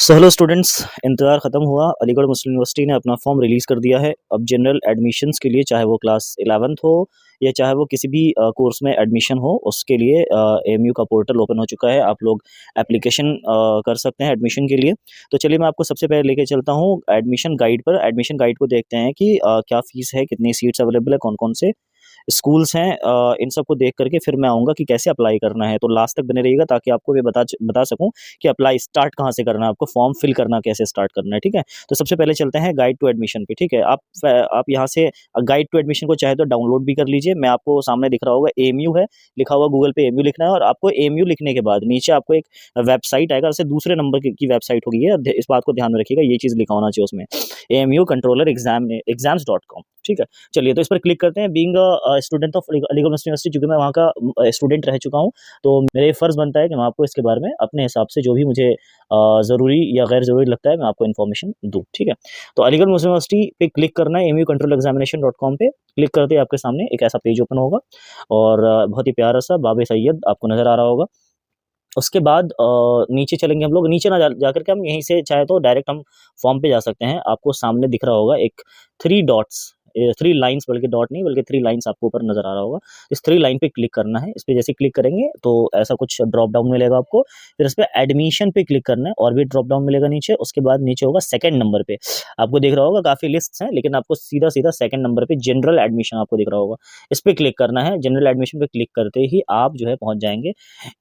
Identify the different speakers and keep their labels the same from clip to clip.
Speaker 1: So hello students, इंतज़ार ख़त्म हुआ। अलीगढ़ मुस्लिम यूनिवर्सिटी ने अपना फॉर्म रिलीज़ कर दिया है। अब जनरल एडमिशन्स के लिए, चाहे वो क्लास 11th हो या चाहे वो किसी भी कोर्स में एडमिशन हो, उसके लिए एएमयू का पोर्टल ओपन हो चुका है। आप लोग एप्लीकेशन कर सकते हैं एडमिशन के लिए। तो चलिए मैं आपको सबसे पहले लेके चलता हूँ एडमिशन गाइड पर। एडमिशन गाइड को देखते हैं कि क्या फ़ीस है, कितनी सीट्स अवेलेबल है, कौन-कौन से स्कूल्स हैं। इन सबको देख करके फिर मैं आऊँगा कि कैसे अप्लाई करना है। तो लास्ट तक बने रहिएगा ताकि आपको ये बता सकूँ कि अप्लाई स्टार्ट कहाँ से करना है, आपको फॉर्म फिल करना कैसे स्टार्ट करना है, ठीक है? तो सबसे पहले चलते हैं गाइड टू एडमिशन पे, ठीक है? आप यहाँ से गाइड टू एडमिशन को चाहे तो डाउनलोड भी कर लीजिए। मैं आपको सामने दिख रहा होगा एएमयू है, लिखा हुआ गूगल पे एएमयू लिखना है और आपको एएमयू लिखने के बाद नीचे आपको एक वेबसाइट आएगा, उससे दूसरे नंबर की वेबसाइट होगी ये, इस बात को ध्यान में रखिएगा, ये चीज़ लिखा होना चाहिए उसमें, एएमयू कंट्रोलर एग्जाम्स.com, ठीक है? चलिए तो इस पर क्लिक करते हैं। Being student of Aligarh Muslim university, चूँकि मैं वहाँ का स्टूडेंट रह चुका हूँ, तो मेरा ये फ़र्ज़ बनता है कि मैं आपको इसके बारे में अपने हिसाब से जो भी मुझे ज़रूरी या गैर ज़रूरी लगता है, मैं आपको इन्फॉर्मेशन दूँ, ठीक है? तो अलीगढ़ मुस्लिम यूनिवर्सिटी पे क्लिक करना है, एएमयू कंट्रोल एग्जामिनेशन.com पे क्लिक करते ही आपके सामने एक ऐसा पेज ओपन होगा और बहुत ही प्यारा-सा बाब सैयद आपको नज़र आ रहा होगा। उसके बाद नीचे चलेंगे हम लोग, नीचे ना जाकर के हम यहीं से चाहे तो डायरेक्ट हम फॉर्म पे जा सकते हैं। आपको सामने दिख रहा होगा एक 3 डॉट्स, 3 लाइन्स, बल्कि डॉट नहीं बल्कि 3 लाइन्स आपको ऊपर नज़र आ रहा होगा। इस 3 लाइन पे क्लिक करना है। इस पे जैसे क्लिक करेंगे तो ऐसा कुछ ड्रॉप डाउन मिलेगा आपको। फिर इस पे एडमिशन पे क्लिक करना है और भी ड्रॉप डाउन मिलेगा नीचे। उसके बाद नीचे होगा सेकंड नंबर पे, आपको दिख रहा होगा काफ़ी लिस्ट्स हैं, लेकिन आपको सीधा-सीधा सेकंड नंबर पे जनरल एडमिशन आपको दिख रहा होगा। इस पे क्लिक करना है। जनरल एडमिशन पे क्लिक करते ही आप जो है पहुँच जाएँगे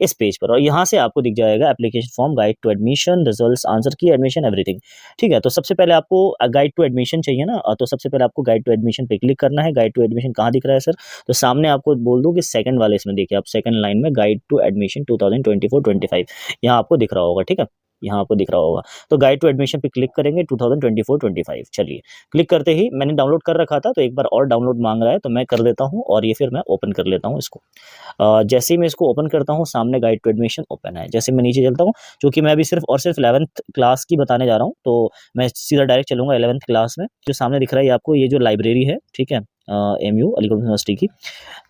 Speaker 1: इस पेज पर और यहाँ से आपको दिख जाएगा application form, guide to admission, results, answer key, admission, everything, ठीक है? तो सबसे पहले आपको गाइड टू एडमिशन चाहिए ना, तो सबसे पहले आपको गाइड टू एडमिशन पे क्लिक करना है। गाइड टू एडमिशन कहाँ दिख रहा है सर? तो सामने आपको बोल दूँ कि सेकंड वाले इसमें देखिए, आप सेकंड लाइन में गाइड टू एडमिशन 2024-25 यहाँ आपको दिख रहा होगा, ठीक है? यहाँ आपको दिख रहा होगा। तो गाइड टू एडमिशन पे क्लिक करेंगे 2024-25। चलिए, क्लिक करते ही मैंने डाउनलोड कर रखा था, तो एक बार और डाउनलोड माँग रहा है, तो मैं कर देता हूँ और ये फिर मैं ओपन कर लेता हूँ इसको। जैसे ही मैं इसको ओपन करता हूँ, सामने गाइड टू एडमिशन ओपन है। जैसे मैं नीचे चलता हूँ, चूँकि मैं अभी सिर्फ़ और सिर्फ़ 11th क्लास की बताने जा रहा हूँ, तो मैं सीधा डायरेक्ट चलूँगा 11th क्लास में। जो सामने दिख रहा है ये आपको, ये जो लाइब्रेरी है, ठीक है? एएमयू अलीगढ़ यूनिवर्सिटी की।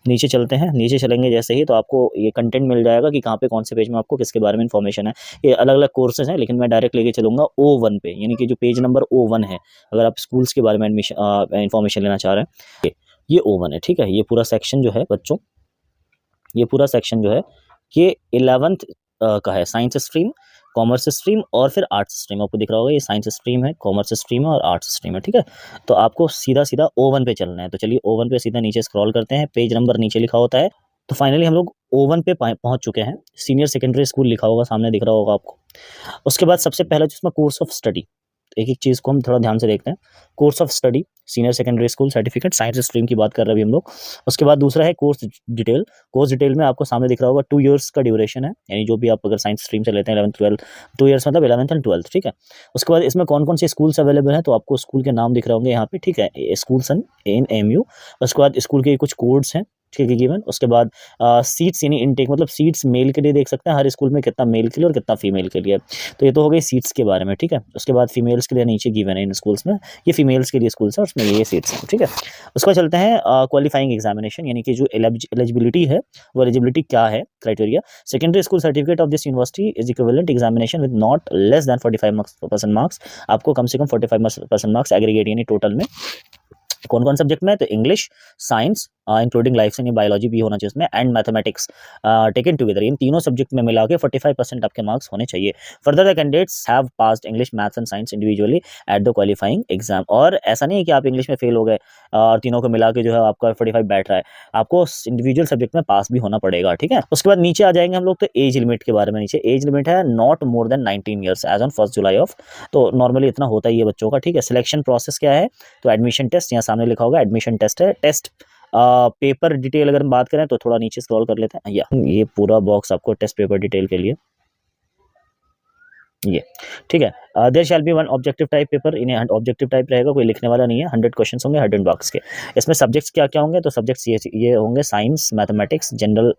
Speaker 1: नीचे चलते हैं, नीचे चलेंगे जैसे ही तो आपको ये कंटेंट मिल जाएगा कि कहाँ पे कौन से पेज में आपको किसके बारे में इन्फॉर्मेशन है। ये अलग-अलग कोर्सेज़ हैं, लेकिन मैं डायरेक्ट लेके चलूँगा O1 पे, यानी कि जो पेज नंबर O1 है, अगर आप स्कूल्स के बारे में इन्फॉर्मेशन लेना चाह रहे हैं, ये O1 है, ठीक है? ये पूरा सेक्शन जो है बच्चों, ये पूरा सेक्शन जो है ये 11th का है। साइंस स्ट्रीम, कॉमर्स स्ट्रीम और फिर आर्ट्स स्ट्रीम, आपको दिख रहा होगा ये साइंस स्ट्रीम है, कॉमर्स स्ट्रीम है और आर्ट्स स्ट्रीम है, ठीक है? तो आपको सीधा-सीधा O1 पे चलना है। तो चलिए O1 पे सीधा नीचे स्क्रॉल करते हैं, पेज नंबर नीचे लिखा होता है। तो फाइनली हम लोग O1 पे पहुँच चुके हैं। सीनियर सेकेंडरी स्कूल लिखा होगा, सामने दिख रहा होगा आपको। उसके बाद सबसे पहला जिसमें कोर्स ऑफ स्टडी, एक-एक चीज़ को हम थोड़ा ध्यान से देखते हैं। Course of study, senior secondary school certificate, science stream की बात कर रहे हैं अभी हम लोग। उसके बाद दूसरा है कोर्स डिटेल। कोर्स डिटेल में आपको सामने दिख रहा होगा 2 इयर्स का ड्यूरेशन है, यानी जो भी आप अगर साइंस स्ट्रीम से लेते हैं 11th 12th, 2 इयर्स मतलब 11th एंड 12th, ठीक है? उसके बाद इसमें कौन-कौन से स्कूल्स अवेलेबल हैं, तो आपको स्कूल के नाम दिख रहे होंगे यहाँ पे, ठीक है? Schools in AMU. उसके बाद स्कूल के कुछ कोड्स हैं, ठीक है, गिवन। उसके बाद सीट्स यानी इनटेक, मतलब सीट्स मेल के लिए देख सकते हैं हर स्कूल में कितना मेल के लिए और कितना फीमेल के लिए। तो ये तो हो गई सीट्स के बारे में, ठीक है? उसके बाद फीमेल्स के लिए नीचे गिवन है इन स्कूल्स में, ये फीमेल्स के लिए स्कूल्स हैं, उसमें ये सीट्स हैं, ठीक है? उसके बाद चलते हैं क्वालिफाइंग एग्जामिनेशन, यानी कि जो एलिजिबिलिटी है, वो एलिजिबिलिटी क्या है, criteria. Secondary school certificate of this university is equivalent examination with not less than 45% marks. आपको कम से कम 45% मार्क्स एग्रीगेट यानी टोटल में कौन-कौन सब्जेक्ट में है, तो English, science including life science, biology भी होना चाहिए उसमें, एंड मैथमेटिक्स टेकन टुगेदर, इन तीनों सब्जेक्ट में मिला के 45% आपके मार्क्स होने चाहिए। Further the candidates have passed English, maths and science individually at the qualifying exam. और ऐसा नहीं है कि आप इंग्लिश में फेल हो गए और तीनों को मिला के जो है आपका 45 बैठ रहा है, आपको इंडिविजुअल सब्जेक्ट में पास भी होना पड़ेगा, ठीक है? उसके बाद नीचे आ जाएंगे हम लोग, तो एज लिमिट के बारे में। नीचे एज लिमिट है not more than 19 years age on 1 July of, तो नॉर्मली इतना होता ही है बच्चों का, ठीक है? सिलेक्शन प्रोसेस क्या है, तो एडमिशन टेस्ट, यहाँ सामने लिखा होगा एडमिशन टेस्ट है। टेस्ट पेपर डिटेल अगर हम बात करें तो थोड़ा नीचे स्क्रॉल कर लेते हैं, या ये पूरा बॉक्स आपको टेस्ट पेपर डिटेल के लिए, ये ठीक है। There shall be one objective type paper, इन्हें ऑब्जेक्टिव टाइप रहेगा, कोई लिखने वाला नहीं है। 100 क्वेश्चन होंगे 100 मार्क्स के। इसमें सब्जेक्ट्स क्या क्या होंगे, तो सब्जेक्ट्स ये होंगे science, mathematics, general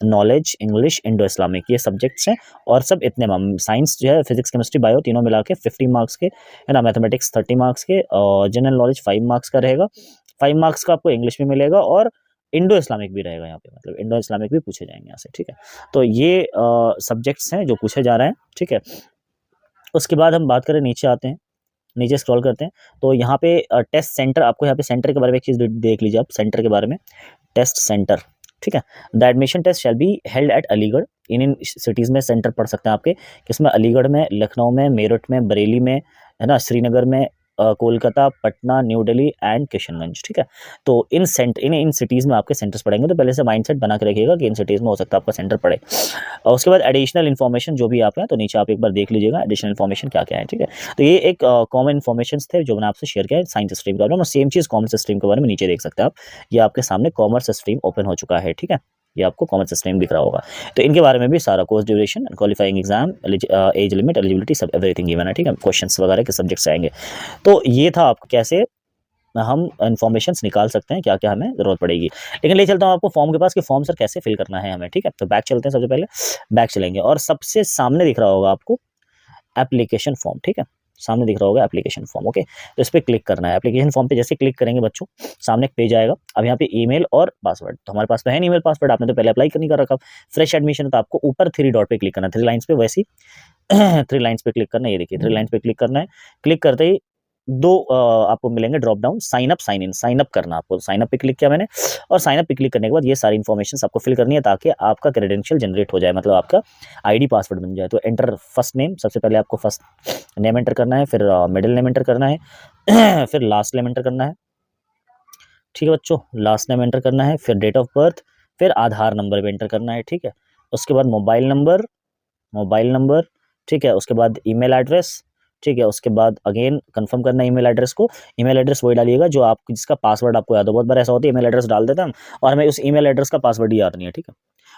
Speaker 1: knowledge, English, Indo Islamic, ये सब्जेक्ट्स हैं। और सब इतने साइंस जो है फिजिक्स केमिस्ट्री बायो तीनों मिला के 50 मार्क्स के है ना, मैथमेटिक्स 30 मार्क्स के, और जनरल नॉलेज 5 मार्क्स का रहेगा। 5 मार्क्स का आपको इंग्लिश में मिलेगा और इंडो इस्लामिक भी रहेगा यहाँ पे, मतलब इंडो इस्लामिक भी पूछे जाएंगे यहाँ से, ठीक है? तो ये सब्जेक्ट्स हैं जो पूछे जा रहे हैं, ठीक है? उसके बाद हम बात करें, नीचे आते हैं, नीचे स्क्रॉल करते हैं, तो यहाँ पे टेस्ट सेंटर, आपको यहाँ पे सेंटर के बारे में एक चीज़ देख लीजिए आप, सेंटर के बारे में, टेस्ट सेंटर, ठीक है। The admission test shall be held at Aligarh, in cities में सेंटर पढ़ सकते हैं आपके, किसमें, अलीगढ़ में, लखनऊ में, मेरठ में, बरेली में, है ना, श्रीनगर में, कोलकाता, पटना, न्यू दिल्ली एंड किशनगंज, ठीक है। तो इन सिटीज़ में आपके सेंटर्स पड़ेंगे, तो पहले से माइंडसेट बना के रखिएगा कि इन सिटीज़ में हो सकता है आपका सेंटर पड़े। और उसके बाद एडिशनल इन्फॉर्मेशन जो भी आप हैं, तो नीचे आप एक बार देख लीजिएगा एडिशनल इन्फॉर्मेशन क्या क्या है, ठीक है। तो ये एक कॉमन इन्फॉर्मेशन थे जो मैंने आपसे शेयर किया है साइंस स्ट्रीम के बारे में, और सेम चीज़ कॉमर्स स्ट्रीम के बारे में नीचे देख सकते हैं आप, ये आपके सामने कॉमर्स स्ट्रीम ओपन हो चुका है, ठीक है। ये आपको कॉमर्स स्ट्रीम दिख रहा होगा, तो इनके बारे में भी सारा course duration, qualifying exam, age limit, eligibility, सब एवरीथिंग गिवन है, ठीक है। क्वेश्चंस वगैरह के सब्जेक्ट्स आएंगे। तो ये था आपको कैसे हम इन्फॉर्मेशंस निकाल सकते हैं, क्या क्या हमें ज़रूरत पड़ेगी। लेकिन ले चलता हूँ आपको फॉर्म के पास कि फॉर्म सर कैसे फिल करना है हमें, ठीक है। तो बैक चलते हैं, सबसे पहले बैक चलेंगे और सबसे सामने दिख रहा होगा आपको एप्लीकेशन फॉर्म, ठीक है, सामने दिख रहा होगा एप्लीकेशन फॉर्म, ओके। तो इस पर क्लिक करना है। एप्लीकेशन फॉर्म पे जैसे क्लिक करेंगे बच्चों, सामने एक पेज आएगा। अब यहाँ पे ईमेल और पासवर्ड, तो हमारे पास तो है नहीं ईमेल पासवर्ड, आपने तो पहले अप्लाई नहीं कर रखा। फ्रेश एडमिशन है तो आपको ऊपर 3 डॉट पे क्लिक करना है, 3 लाइन्स पे, वैसी 3 लाइन्स पे क्लिक करना है, ये देखिए 3 लाइन्स पे क्लिक करना है। क्लिक करते ही दो आपको मिलेंगे drop down, sign up, sign in, sign up करना आपको, साइन अप पे क्लिक किया मैंने, और साइन अप पे क्लिक करने के बाद ये सारी इन्फॉर्मेशन आपको फिल करनी है ताकि आपका क्रेडेंशियल जनरेट हो जाए, मतलब आपका आईडी पासवर्ड बन जाए। तो एंटर फर्स्ट नेम, सबसे पहले आपको फर्स्ट नेम एंटर करना है, फिर मिडिल नेम एंटर करना है, फिर लास्ट नेम एंटर करना है, ठीक है बच्चों, लास्ट नेम एंटर करना है, फिर डेट ऑफ बर्थ, फिर आधार नंबर भी एंटर करना है, ठीक है। उसके बाद मोबाइल नंबर, ठीक है। उसके बाद ईमेल एड्रेस, ठीक है। उसके बाद अगेन कंफर्म करना है ईमेल एड्रेस को, ईमेल एड्रेस वही डालिएगा जो आप, जिसका पासवर्ड आपको याद हो। बहुत बार ऐसा होता है ईमेल एड्रेस डाल देता हम और हमें उस ईमेल एड्रेस का पासवर्ड ही याद नहीं है, ठीक है।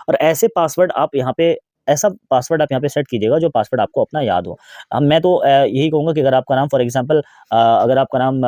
Speaker 1: और ऐसे पासवर्ड आप यहाँ पे, ऐसा पासवर्ड आप यहाँ पे सेट कीजिएगा जो पासवर्ड आपको अपना याद हो। अब मैं तो यही कहूँगा कि अगर आपका नाम फॉर एग्जांपल, अगर आपका नाम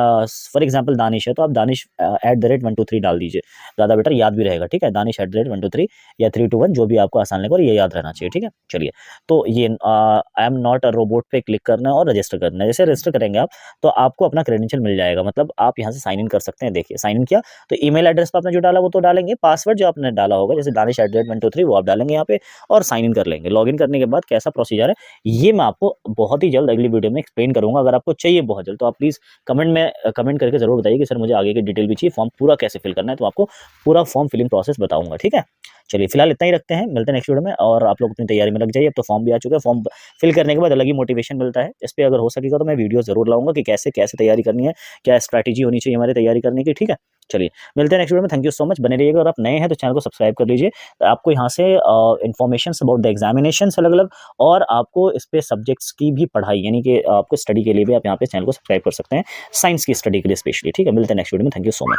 Speaker 1: फॉर एग्जांपल दानिश है, तो आप दानिश @123 डाल दीजिए, ज़्यादा बेटर, याद भी रहेगा, ठीक है। दानिश @123 या 321, जो भी आपको आसान लगे, और ये याद रहना चाहिए, ठीक है। चलिए, तो ये I am not a robot पे क्लिक करना है और रजिस्टर करना है। जैसे रजिस्टर करेंगे आप, तो आपको अपना क्रेडेंशियल मिल जाएगा, मतलब आप यहाँ से साइन इन कर सकते हैं। देखिए साइन इन किया, तो ईमेल एड्रेस पर आपने जो डाला वो तो डालेंगे, पासवर्ड जो आपने डाला होगा जैसे दानिश @123 वो आप डालेंगे यहाँ पे, और साइन इन कर लेंगे। लॉगिन करने के बाद कैसा प्रोसीजर है, ये मैं आपको बहुत ही जल्द अगली वीडियो में एक्सप्लेन करूंगा। अगर आपको चाहिए बहुत जल्द, तो आप प्लीज़ कमेंट करके जरूर बताइए कि सर मुझे आगे की डिटेल भी चाहिए, फॉर्म पूरा कैसे फिल करना है, तो आपको पूरा फॉर्म फिलिंग प्रोसेस बताऊंगा, ठीक है। चलिए फिलहाल इतना ही रखते हैं, मिलते हैं नेक्स्ट वीडियो में, और आप लोग अपनी तैयारी में लग जाइए। अब तो फॉर्म भी आ चुका है, फॉर्म फिल करने के बाद अलग ही मोटिवेशन मिलता है। इस पर अगर हो सकेगा तो मैं वीडियो जरूर लाऊंगा कि कैसे कैसे तैयारी करनी है, क्या स्ट्रैटेजी होनी चाहिए हमारी तैयारी करने की, ठीक है। चलिए मिलते हैं नेक्स्ट वीडियो में, थैंक यू सो मच, बने रहिएगा। और आप नए हैं तो चैनल को सब्सक्राइब कर लीजिए, तो आपको यहाँ से इन्फॉर्मेशन अबाउट द एग्जामिनेशन अलग अलग, और आपको इस पे सब्जेक्ट्स की भी पढ़ाई, यानी कि आपको स्टडी के लिए भी आप यहाँ पे चैनल को सब्सक्राइब कर सकते हैं, साइंस की स्टडी के लिए स्पेशली, ठीक है। मिलते हैं नेक्स्ट वीडियो में, थैंक यू सो मच।